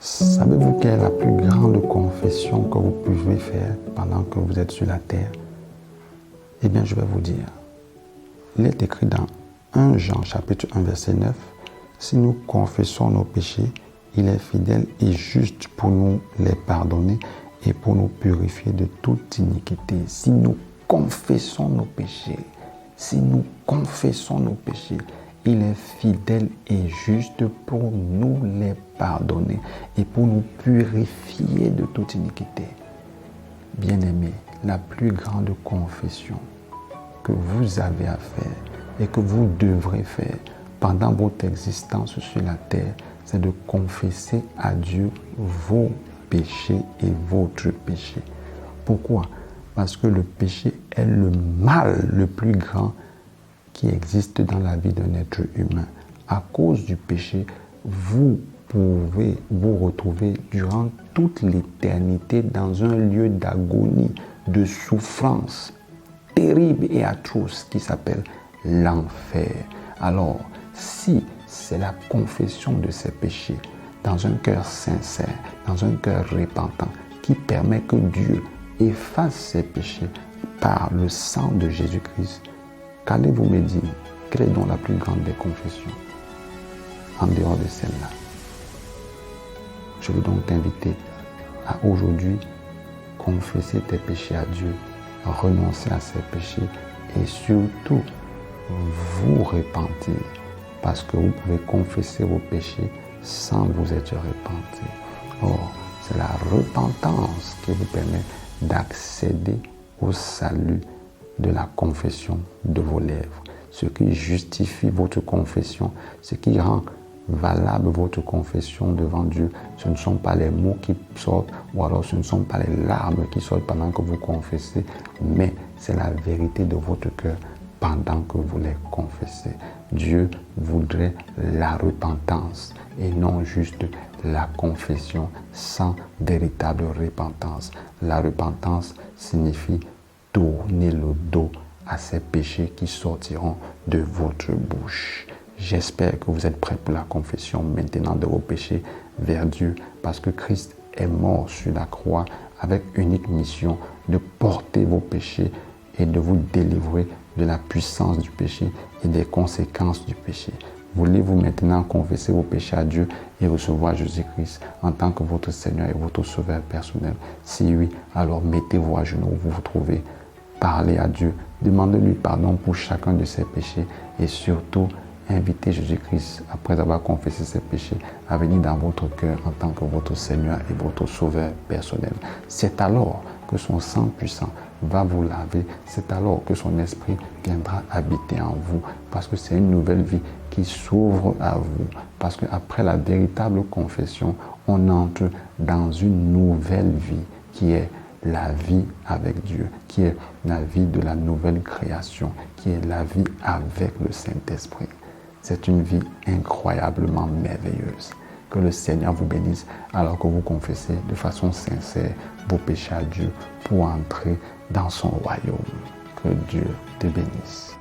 Savez-vous quelle est la plus grande confession que vous pouvez faire pendant que vous êtes sur la terre? Eh bien, je vais vous dire. Il est écrit dans 1 Jean chapitre 1 verset 9, « Si nous confessons nos péchés, il est fidèle et juste pour nous les pardonner et pour nous purifier de toute iniquité. » Si nous confessons nos péchés, il est fidèle et juste pour nous les pardonner et pour nous purifier de toute iniquité. Bien-aimés, la plus grande confession que vous avez à faire et que vous devrez faire pendant votre existence sur la terre, c'est de confesser à Dieu vos péchés et votre péché. Pourquoi? Parce que le péché est le mal le plus grand qui existe dans la vie d'un être humain. À cause du péché, vous pouvez vous retrouver durant toute l'éternité dans un lieu d'agonie, de souffrance terrible et atroce qui s'appelle l'enfer. Alors, si c'est la confession de ces péchés dans un cœur sincère, dans un cœur repentant, qui permet que Dieu efface ces péchés par le sang de Jésus-Christ, qu'allez-vous me dire? Quelle est donc la plus grande des confessions en dehors de celle-là? Je veux donc t'inviter à aujourd'hui confesser tes péchés à Dieu, renoncer à ces péchés et surtout vous repentir, parce que vous pouvez confesser vos péchés sans vous être repenti. Or, c'est la repentance qui vous permet d'accéder au salut de la confession de vos lèvres. Ce qui justifie votre confession, ce qui rend valable votre confession devant Dieu, ce ne sont pas les mots qui sortent ou alors ce ne sont pas les larmes qui sortent pendant que vous confessez, mais c'est la vérité de votre cœur pendant que vous les confessez. Dieu voudrait la repentance et non juste la confession sans véritable repentance. La repentance signifie tourner le dos à ces péchés qui sortiront de votre bouche. J'espère que vous êtes prêts pour la confession maintenant de vos péchés vers Dieu, parce que Christ est mort sur la croix avec unique mission de porter vos péchés et de vous délivrer de la puissance du péché et des conséquences du péché. Voulez-vous maintenant confesser vos péchés à Dieu et recevoir Jésus-Christ en tant que votre Seigneur et votre Sauveur personnel? Si oui, alors mettez-vous à genoux où vous vous trouvez. Parlez à Dieu, demandez-lui pardon pour chacun de ses péchés et surtout, invitez Jésus-Christ, après avoir confessé ses péchés, à venir dans votre cœur en tant que votre Seigneur et votre Sauveur personnel. C'est alors que son sang puissant va vous laver, c'est alors que son esprit viendra habiter en vous, parce que c'est une nouvelle vie qui s'ouvre à vous, parce qu'après la véritable confession, on entre dans une nouvelle vie qui est la vie avec Dieu, qui est la vie de la nouvelle création, qui est la vie avec le Saint-Esprit. C'est une vie incroyablement merveilleuse. Que le Seigneur vous bénisse alors que vous confessez de façon sincère vos péchés à Dieu pour entrer dans son royaume. Que Dieu te bénisse.